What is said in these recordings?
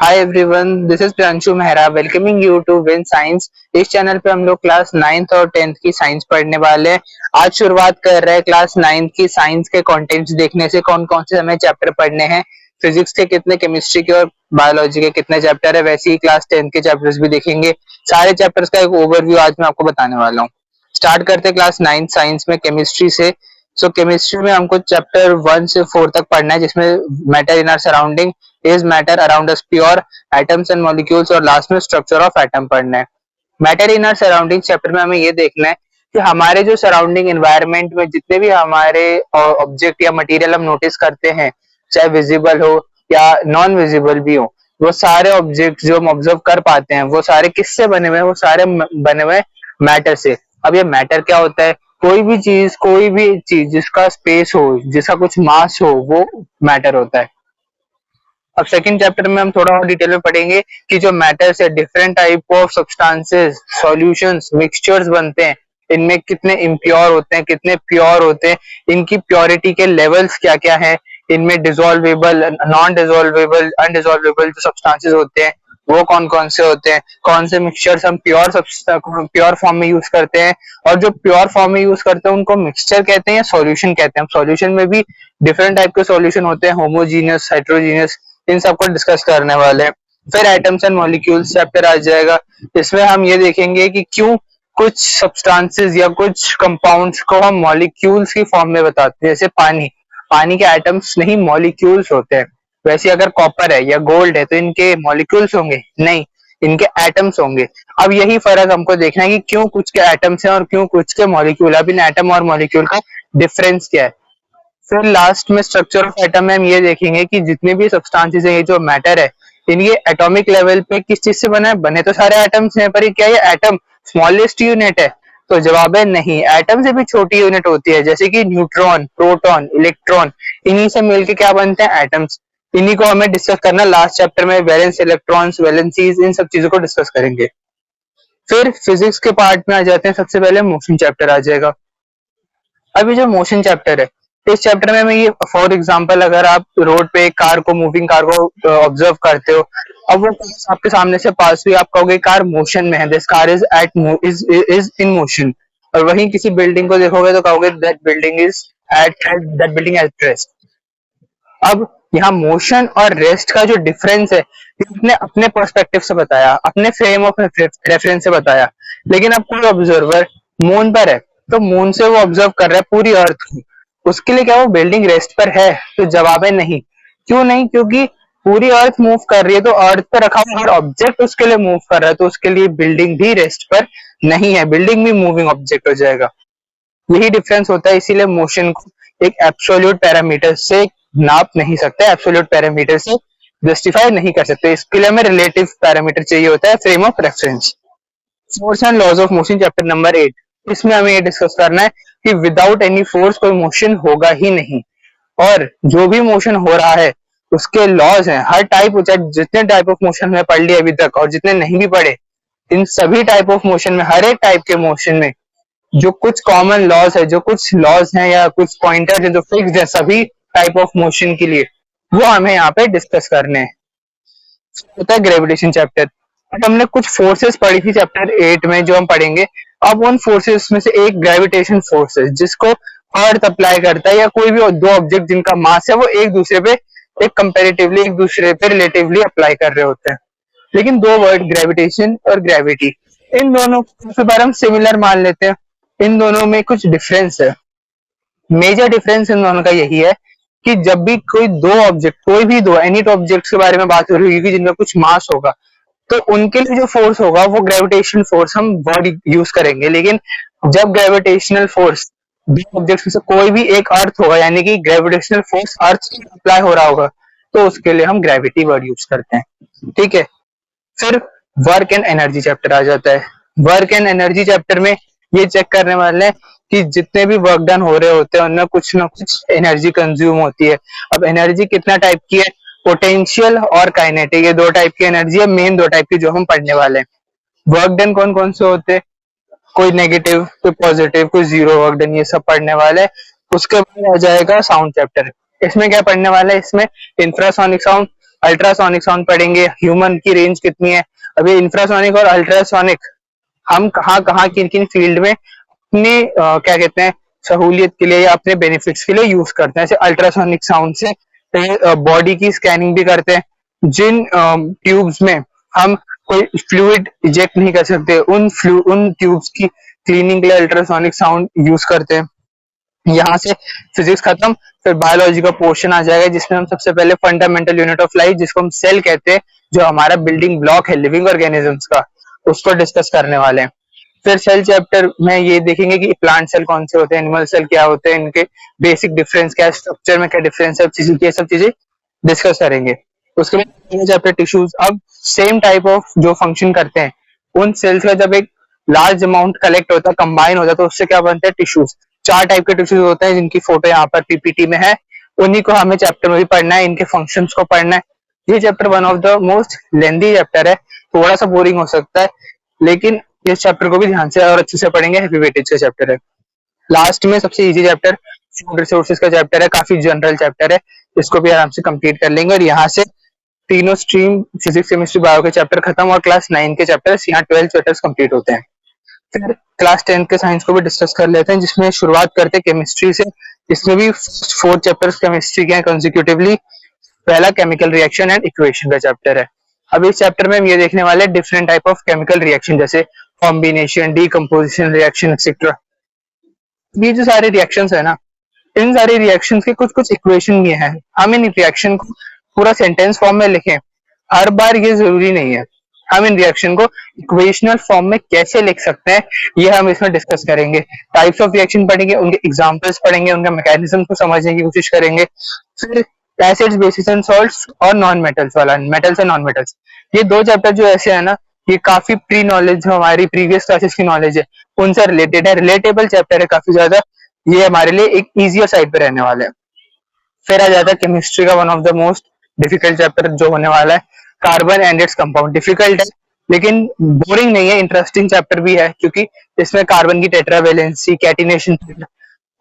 Hi everyone, this is Priyanshu Mehra welcoming you to Win Science. इस channel पे हम लोग क्लास 9th और 10th की साइंस पढ़ने वाले हैं। आज शुरुआत कर रहे हैं क्लास 9th की साइंस के कंटेंट्स देखने से। कौन कौन से हमें चैप्टर पढ़ने हैं, फिजिक्स के कितने, केमिस्ट्री के और बायोलॉजी के कितने चैप्टर है, वैसे ही क्लास 10th के चैप्टर्स भी देखेंगे। सारे चैप्टर्स का एक ओवरव्यू आज मैं आपको बताने वाला हूँ। स्टार्ट करते हैं क्लास 9th साइंस में केमिस्ट्री से। सो केमिस्ट्री में हमको चैप्टर 1 से 4 तक पढ़ना है, जिसमें matter in our surrounding, is matter around us pure, atoms and molecules और लास्ट में स्ट्रक्चर ऑफ एटम पढ़ना है। Matter in our surrounding chapter में हमें ये देखना है कि हमारे जो सराउंडिंग एनवायरनमेंट में जितने भी हमारे ऑब्जेक्ट या मटेरियल हम नोटिस करते हैं, चाहे विजिबल हो या नॉन विजिबल भी हो, वो सारे ऑब्जेक्ट जो हम ऑब्जर्व कर पाते हैं वो सारे किससे बने हुए हैं? वो सारे बने हुए मैटर से। अब ये मैटर क्या होता है? कोई भी चीज जिसका स्पेस हो, जिसका कुछ मास हो, वो मैटर होता है। अब सेकंड चैप्टर में हम थोड़ा और डिटेल में पढ़ेंगे कि जो मैटर से different type of substances, solutions, mixtures बनते हैं, इनमें कितने इम्प्योर होते हैं, कितने प्योर होते हैं, इनकी प्योरिटी के लेवल्स क्या क्या है, इनमें डिसॉल्वेबल, नॉन डिसॉल्वेबल, अनडिसॉल्वेबल जो सब्सटेंसेस होते हैं वो कौन कौन से होते हैं, कौन से मिक्सचर्स हम प्योर फॉर्म में यूज करते हैं, और जो प्योर फॉर्म में यूज करते हैं उनको मिक्सचर कहते हैं या सॉल्यूशन कहते हैं। सॉल्यूशन में भी डिफरेंट टाइप के सॉल्यूशन होते हैं, होमोजीनियस, हेट्रोजीनियस, इन सबको डिस्कस करने वाले हैं। फिर एटम्स एंड मॉलिक्यूल्स चैप्टर आ जाएगा। इसमें हम ये देखेंगे कि क्यों कुछ सब्सटेंसेस या कुछ कंपाउंड्स को हम मॉलिक्यूल्स की फॉर्म में बताते हैं। जैसे पानी के एटम्स नहीं, मॉलिक्यूल्स होते हैं। वैसे अगर कॉपर है या गोल्ड है तो इनके मॉलिक्यूल्स होंगे? नहीं, इनके एटम्स होंगे। अब यही फर्क हमको देखना है कि क्यों कुछ के एटम्स हैं और क्यों कुछ के मॉलिक्यूल। अब इन एटम और मॉलिक्यूल का डिफरेंस क्या है। फिर लास्ट में स्ट्रक्चर ऑफ एटम में हम ये देखेंगे कि जितने भी सब्सटेंसेस हैं, ये जो मैटर है, इनके एटॉमिक लेवल पे किस चीज से बना है? बने तो सारे एटम्स हैं, पर क्या ये एटम स्मॉलेस्ट यूनिट है? तो जवाब है नहीं, एटम से भी छोटी यूनिट होती है, जैसे कि न्यूट्रॉन, प्रोटॉन, इलेक्ट्रॉन, इन्हीं से मिलकर क्या बनते हैं? एटम्स। इन्हीं को हमें डिस्कस करना लास्ट चैप्टर में। वैलेंस इलेक्ट्रॉन्स, वैलेंसीज, इन सब चीजों को डिस्कस करेंगे। फिर फिजिक्स के पार्ट में आ जाते हैं। सबसे पहले मोशन चैप्टर आ जाएगा। अभी जो मोशन चैप्टर है, इस चैप्टर में ये फॉर एग्जांपल अगर आप रोड पे एक कार को, मूविंग कार को ऑब्जर्व करते हो, अब वो आपके सामने से पास हुई, आप कहोगे कार मोशन में है, this car is is in motion. और वहीं किसी बिल्डिंग को देखोगे तो कहोगे that building is at rest. अब यहाँ मोशन और रेस्ट का जो डिफरेंस है, इसने अपने पर्सपेक्टिव से बताया, अपने फ्रेम ऑफ रेफरेंस से बताया। लेकिन अब कोई ऑब्जर्वर मून पर है तो मून से वो ऑब्जर्व कर रहा है पूरी अर्थ को, उसके लिए क्या वो बिल्डिंग रेस्ट पर है? तो जवाब है नहीं। क्यों नहीं? क्योंकि पूरी अर्थ मूव कर रही है, तो अर्थ पर रखा हुआ हर ऑब्जेक्ट उसके लिए मूव कर रहा है, तो उसके लिए बिल्डिंग भी रेस्ट पर नहीं है, बिल्डिंग भी मूविंग ऑब्जेक्ट हो जाएगा। यही डिफरेंस होता है, इसीलिए मोशन को एक एब्सोल्यूट पैरामीटर से नाप नहीं सकते, एब्सोल्यूट पैरामीटर से जस्टिफाई नहीं कर सकते। इसके लिए हमें रिलेटिव पैरामीटर चाहिए होता है, frame of reference. Force and laws of motion chapter number 8, इसमें हमें ये डिस्कस करना है कि विदाउट एनी फोर्स कोई मोशन होगा ही नहीं, और जो भी मोशन हो रहा है उसके लॉज हैं, हर टाइप, जितने टाइप ऑफ मोशन में पढ़ लिए अभी तक और जितने नहीं भी पढ़े, इन सभी टाइप ऑफ मोशन में, हर एक टाइप के मोशन में जो कुछ कॉमन लॉज है, जो कुछ लॉज हैं या कुछ पॉइंटर है जो फिक्स्ड है सभी टाइप ऑफ मोशन के लिए, वो हमें यहाँ पे डिस्कस करने हैं। होता है ग्रेविटेशन चैप्टर। अब हमने कुछ फोर्सेस पढ़ी थी चैप्टर 8 में जो हम पढ़ेंगे। अब उन फोर्सेस में से एक ग्रेविटेशन फोर्स है, जिसको अर्थ अप्लाई करता है, या कोई भी दो ऑब्जेक्ट जिनका मास है वो एक दूसरे पे, एक कंपैरेटिवली एक दूसरे पे रिलेटिवली अप्लाई कर रहे होते हैं। लेकिन दो वर्ड, ग्रेविटेशन और ग्रेविटी, इन दोनों को बार हम सिमिलर मान लेते हैं। इन दोनों में कुछ डिफरेंस है। मेजर डिफरेंस इन दोनों का यही है कि जब भी कोई दो ऑब्जेक्ट, कोई भी दो एनी ऑब्जेक्ट्स के बारे में बात हो रही होगी जिनमें कुछ मास होगा, तो उनके लिए जो फोर्स होगा वो ग्रेविटेशनल फोर्स हम वर्ड यूज करेंगे। लेकिन जब ग्रेविटेशनल फोर्स दो ऑब्जेक्ट्स में से कोई भी एक अर्थ होगा, यानी कि ग्रेविटेशनल फोर्स अर्थ से अप्लाई हो रहा होगा, तो उसके लिए हम ग्रेविटी वर्ड यूज करते हैं। ठीक है। फिर वर्क एंड एनर्जी चैप्टर आ जाता है। वर्क एंड एनर्जी चैप्टर में ये चेक करने वाले हैं कि जितने भी वर्क डन हो रहे होते हैं उनमें कुछ ना कुछ एनर्जी कंज्यूम होती है। अब एनर्जी कितना टाइप की है? पोटेंशियल और काइनेटिक, ये दो टाइप की एनर्जी है, मेन दो टाइप की जो हम पढ़ने वाले हैं। वर्क डन कौन कौन से होते हैं? कोई नेगेटिव, कोई पॉजिटिव, कोई जीरो वर्क डन, ये सब पढ़ने वाले हैं। उसके बाद आ जाएगा साउंड चैप्टर। इसमें क्या पढ़ने वाला है? इसमें इंफ्रासोनिक साउंड, अल्ट्रासोनिक साउंड पढ़ेंगे, ह्यूमन की रेंज कितनी है। अभी इंफ्रासोनिक और अल्ट्रासोनिक हम कहाँ कहाँ किन किन फील्ड में अपने क्या कहते हैं सहूलियत के लिए या अपने बेनिफिट्स के लिए यूज करते हैं। जैसे अल्ट्रासोनिक साउंड से बॉडी की स्कैनिंग भी करते हैं। जिन ट्यूब्स में हम कोई फ्लूइड इजेक्ट नहीं कर सकते, उन ट्यूब्स की क्लीनिंग के लिए अल्ट्रासोनिक साउंड यूज करते हैं। यहाँ से फिजिक्स खत्म, फिर बायोलॉजी का पोर्शन आ जाएगा जिसमें हम सबसे पहले फंडामेंटल यूनिट ऑफ लाइफ, जिसको हम सेल कहते हैं, जो हमारा बिल्डिंग ब्लॉक है लिविंग ऑर्गेनिजम्स का, उसको डिस्कस करने वाले हैं। फिर सेल चैप्टर में ये देखेंगे कि प्लांट सेल कौन से होते हैं, एनिमल सेल क्या होते हैं, इनके बेसिक डिफरेंस क्या है, स्ट्रक्चर में क्या डिफरेंस है, ये सब चीजें डिस्कस करेंगे। उसके बाद चैप्टर टिश्यूज, अब सेम टाइप ऑफ जो फंक्शन करते हैं उन सेल्स का जब एक लार्ज अमाउंट कलेक्ट होता है, कंबाइन होता है, तो उससे क्या बनता है टिश्यूज। 4 टाइप के टिश्यूज होते हैं जिनकी फोटो यहाँ पर पीपीटी में है, उन्हीं को हमें चैप्टर में भी पढ़ना है, इनके फंक्शंस को पढ़ना है। ये chapter one of the most lengthy chapter है, थोड़ा सा बोरिंग हो सकता है, लेकिन इस चैप्टर को भी ध्यान से और अच्छे से पढ़ेंगे, हैवी वेटेज का चैप्टर है। लास्ट में सबसे इजी चैप्टर फूड रिसोर्सेज का चैप्टर है, काफी जनरल चैप्टर है, इसको भी आराम से कंप्लीट कर लेंगे। और यहाँ से तीनों स्ट्रीम फिजिक्स केमिस्ट्री बायो के चैप्टर खत्म और क्लास 9 के चैप्टर, यहाँ 12 चैप्टर्स कंप्लीट होते हैं। फिर क्लास 10 के साइंस को भी डिस्कस कर लेते हैं, जिसमें शुरुआत करते हैं केमिस्ट्री से। इसमें भी 4 चैप्टर्स केमिस्ट्री के हैं कंसेक्यूटिवली। पहला केमिकल रिएक्शन एंड इक्वेशन का चैप्टर है। अब इस चैप्टर में हम ये देखने वाले हैं different type of chemical reaction, जैसे कॉम्बिनेशन, डीकम्पोजिशन रिएक्शन एक्सेट्रा। ये जो सारे रिएक्शंस है ना, इन सारे रिएक्शंस के कुछ कुछ इक्वेशन भी हैं। हम इन रिएक्शन को पूरा सेंटेंस फॉर्म में लिखें, हर बार ये जरूरी नहीं है। हम इन रिएक्शन को इक्वेशनल फॉर्म में कैसे लिख सकते हैं, ये हम इसमें डिस्कस करेंगे। टाइप्स ऑफ रिएक्शन पढ़ेंगे, उनके एग्जांपल्स पढ़ेंगे, उनका मैकेनिज्म को समझने की कोशिश करेंगे। फिर एसिड्स, बेसिस एंड सॉल्ट्स और नॉन मेटल्स वाला, मेटल्स एंड नॉन मेटल्स, ये 2 चैप्टर जो ऐसे है ना, ये काफी प्री नॉलेज, जो हमारी प्रीवियस क्लासेस की नॉलेज है उनसे रिलेटेड है, रिलेटेबल चैप्टर है काफी ज्यादा। ये हमारे लिए एक इजियर साइड पे रहने वाला है। फिर आ जाता है केमिस्ट्री का one of the most difficult chapter जो होने वाला है, carbon and its compound. Difficult है लेकिन बोरिंग नहीं है, इंटरेस्टिंग चैप्टर भी है, क्योंकि इसमें कार्बन की टेट्रावेलेंसी, कैटिनेशन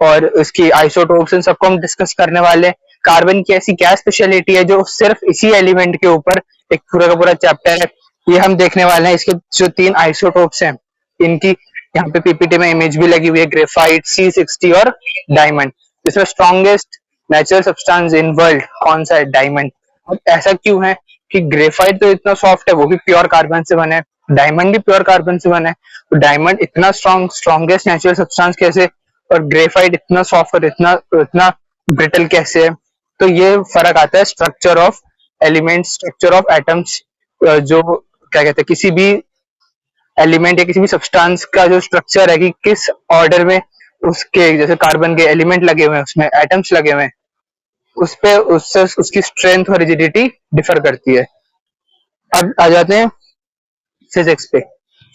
और उसकी आइसोटोप्स, इन सबको हम डिस्कस करने वाले हैं। कार्बन की ऐसी क्या स्पेशलिटी है जो सिर्फ इसी एलिमेंट के ऊपर एक पूरा का पूरा चैप्टर है, ये हम देखने वाले हैं। इसके जो 3 आइसोटोप्स हैं, इनकी यहाँ पे पीपीटी में इमेज भी लगी हुई है, ग्रेफाइट, C60 और डायमंड। इसमें strongest natural substance in world कौन सा है? डायमंड। अब ऐसा क्यों है कि ग्रेफाइट तो इतना सॉफ्ट है, वो भी प्योर कार्बन से बने, डायमंड भी प्योर कार्बन से बने, तो डायमंड इतना स्ट्रॉन्गेस्ट नेचुरल सब्सटेंस कैसे, और ग्रेफाइट इतना सॉफ्ट और इतना इतना ब्रिटल कैसे है? तो ये फर्क आता है structure of element, structure of atoms, जो क्या कहते हैं किसी भी एलिमेंट या किसी भी सब्सटेंस का जो स्ट्रक्चर है कि किस ऑर्डर में उसके, जैसे कार्बन के एलिमेंट लगे हुए हैं, उसमें एटम्स लगे हुए हैं, उस पे उससे उसकी स्ट्रेंथ और रिजिडिटी डिफर करती है। अब आ जाते हैं फिजिक्स पे।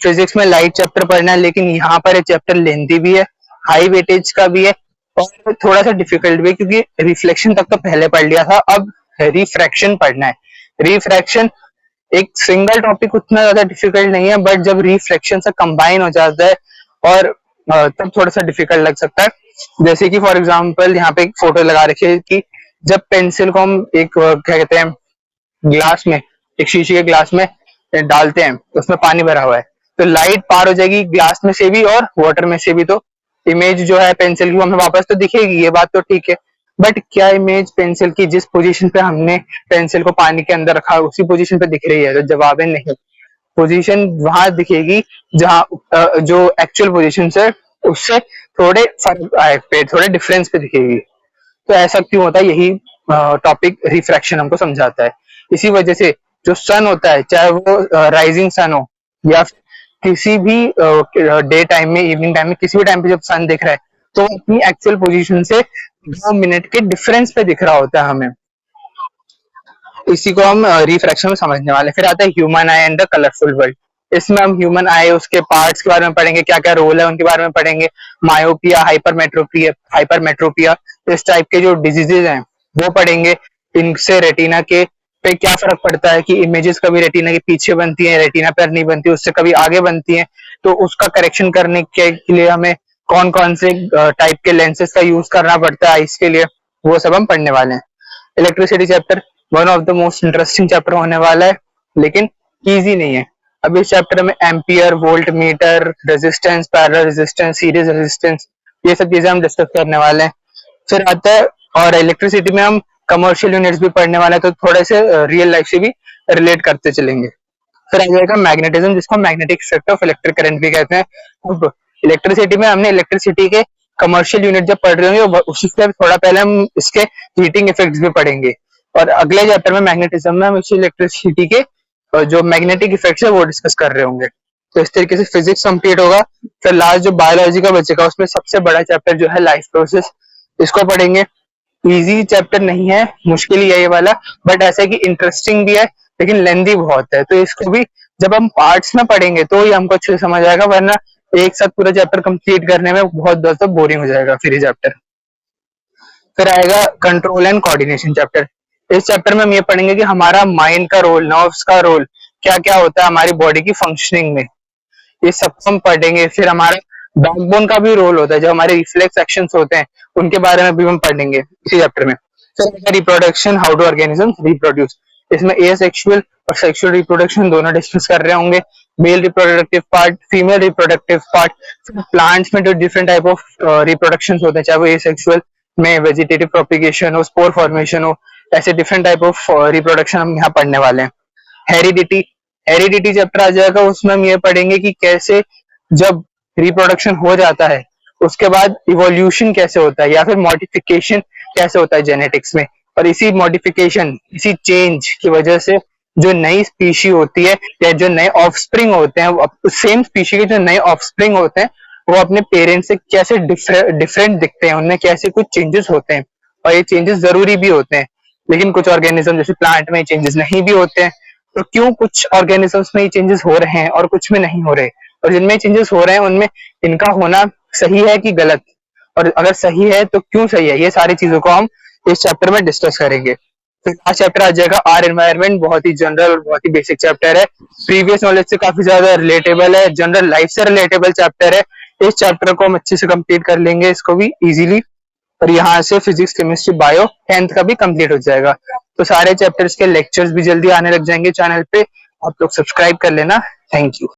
फिजिक्स में लाइट चैप्टर पढ़ना है, लेकिन यहाँ पर ये चैप्टर लेंथी भी है, हाई वेटेज का भी है और थोड़ा सा डिफिकल्ट भी है, क्योंकि रिफ्लेक्शन तक तो पहले पढ़ लिया था, अब रिफ्रैक्शन पढ़ना है। रिफ्रैक्शन एक सिंगल टॉपिक उतना ज्यादा डिफिकल्ट नहीं है, बट जब रिफ्रैक्शन से कंबाइन हो जाता है और तब थोड़ा सा डिफिकल्ट लग सकता है। जैसे कि फॉर एग्जांपल यहाँ पे एक फोटो लगा रखी है कि जब पेंसिल को हम एक क्या कहते हैं ग्लास में, एक शीशे के ग्लास में डालते हैं, उसमें पानी भरा हुआ है, तो लाइट पार हो जाएगी ग्लास में से भी और वाटर में से भी, तो इमेज जो है पेंसिल की हमें वापस तो दिखेगी, ये बात तो ठीक है। बट क्या इमेज पेंसिल की जिस पोजीशन पे हमने पेंसिल को पानी के अंदर रखा उसी पोजीशन पे दिख रही है? तो जवाब है नहीं। पोजीशन वहां दिखेगी जहां जो एक्चुअल पोजीशन से उससे थोड़े फर्क आए पे, थोड़े डिफरेंस पे दिखेगी। तो ऐसा क्यों होता है, यही टॉपिक रिफ्रैक्शन हमको समझाता है। इसी वजह से जो सन होता है, चाहे वो राइजिंग सन हो या किसी भी डे टाइम में, इवनिंग टाइम में, किसी भी टाइम पे जब सन दिख रहा है, तो अपनी एक्चुअल पोजीशन से 2 मिनट के डिफरेंस पे दिख रहा होता है हमें। इसी को हम रिफ्रैक्शन में समझने वाले। फिर आता है human I and the colourful world. इसमें हम ह्यूमन आई, उसके पार्ट्स के बारे में पढ़ेंगे, क्या क्या रोल है उनके बारे में पढ़ेंगे, मायोपिया, हाइपरमेट्रोपिया, इस टाइप के जो डिजीजेज हैं वो पढ़ेंगे। इनसे रेटिना के पे क्या फर्क पड़ता है कि इमेजेस कभी रेटिना के पीछे बनती है, रेटिना पर नहीं बनती, उससे कभी आगे बनती है, तो उसका करेक्शन करने के लिए हमें कौन कौन से टाइप के लेंसेज का यूज करना पड़ता है आइस के लिए, वो सब हम पढ़ने वाले हैं। Electricity chapter, one of the most interesting chapter होने वाला है, लेकिन इजी नहीं है। अब इस चैप्टर में ampere, volt meter, resistance, parallel resistance, series resistance, ये सब चीजें हम डिस्कस करने वाले हैं। फिर आता है, और इलेक्ट्रिसिटी में हम कमर्शियल यूनिट्स भी पढ़ने वाले हैं, तो थोड़े से रियल लाइफ से भी रिलेट करते चलेंगे। फिर आ जाएगा मैग्नेटिज्म, जिसको magnetic effect of electric current भी कहते हैं। अब इलेक्ट्रिसिटी में हमने इलेक्ट्रिसिटी के कमर्शियल यूनिट जब पढ़ रहे होंगे, उससे थोड़ा पहले हम इसके हीटिंग इफेक्ट्स भी पढ़ेंगे, और अगले चैप्टर में मैग्नेटिज्म में हम इसी इलेक्ट्रिसिटी के जो मैग्नेटिक इफेक्ट्स है वो डिस्कस कर रहे होंगे। तो इस तरीके से फिजिक्स कंप्लीट होगा। फिर लास्ट जो बायोलॉजी का बचेगा, उसमें सबसे बड़ा चैप्टर जो है लाइफ प्रोसेस, इसको पढ़ेंगे। इजी चैप्टर नहीं है, मुश्किल ही है ये वाला, बट ऐसा है कि इंटरेस्टिंग भी है, लेकिन लेंदी बहुत है, तो इसको भी जब हम पार्ट्स में पढ़ेंगे तो ही हमको अच्छे से समझ आएगा, वरना एक साथ पूरा चैप्टर कंप्लीट करने में बहुत ज्यादा बोरिंग हो जाएगा फिर ये चैप्टर। फिर आएगा कंट्रोल एंड कोऑर्डिनेशन चैप्टर। इस चैप्टर में हम ये पढ़ेंगे कि हमारा माइंड का रोल, नर्व्स का रोल क्या क्या होता है हमारी बॉडी की फंक्शनिंग में, ये सब हम पढ़ेंगे। फिर हमारा बैकबोन का भी रोल होता है, जो हमारे रिफ्लेक्स एक्शंस होते हैं उनके बारे में भी हम पढ़ेंगे इसी चैप्टर में। फिर reproduction, how do organism reproduce, इसमें एसेक्सुअल और सेक्सुअल रिप्रोडक्शन दोनों डिस्कस कर रहे होंगे। Male reproductive part, female reproductive part. Plants में जो डिफरेंट टाइप ऑफ रिप्रोडक्शन होते हैं, चाहे वो एसेक्सुअल में वेजिटेटिव प्रोपिगेशन हो, स्पोर फॉर्मेशन हो, ऐसे डिफरेंट टाइप ऑफ रिप्रोडक्शन हम यहाँ पढ़ने वाले हैं। हेरिडिटी, हेरिडिटी चैप्टर आ जाएगा, उसमें हम ये पढ़ेंगे कि कैसे जब रिप्रोडक्शन हो जाता है उसके बाद इवोल्यूशन कैसे होता है, या फिर मॉडिफिकेशन कैसे होता है जेनेटिक्स में, और इसी मॉडिफिकेशन, इसी चेंज की वजह से जो नई स्पीशी होती है या जो नए ऑफस्प्रिंग होते हैं, सेम स्पीशी के जो नए ऑफस्प्रिंग होते हैं वो अपने पेरेंट्स से कैसे डिफरेंट दिखते हैं, उनमें कैसे कुछ चेंजेस होते हैं, और ये चेंजेस जरूरी भी होते हैं। लेकिन कुछ ऑर्गेनिज्म जैसे प्लांट में चेंजेस नहीं भी होते हैं, तो क्यों कुछ ऑर्गेनिजम्स में चेंजेस हो रहे हैं और कुछ में नहीं हो रहे, और जिनमें चेंजेस हो रहे हैं उनमें इनका होना सही है कि गलत, और अगर सही है तो क्यों सही है, ये सारी चीजों को हम इस चैप्टर में डिस्कस करेंगे। फिर लास्ट चैप्टर आ जाएगा आर एनवायरनमेंट, बहुत ही जनरल और बहुत ही बेसिक चैप्टर है, प्रीवियस नॉलेज से काफी ज्यादा रिलेटेबल है, जनरल लाइफ से रिलेटेबल चैप्टर है। इस चैप्टर को हम अच्छे से कंप्लीट कर लेंगे, इसको भी इजीली, और यहाँ से फिजिक्स, केमिस्ट्री, बायो 10th का भी कंप्लीट हो जाएगा। तो सारे चैप्टर्स के लेक्चर्स भी जल्दी आने लग जाएंगे चैनल पे, आप लोग सब्सक्राइब कर लेना। Thank you.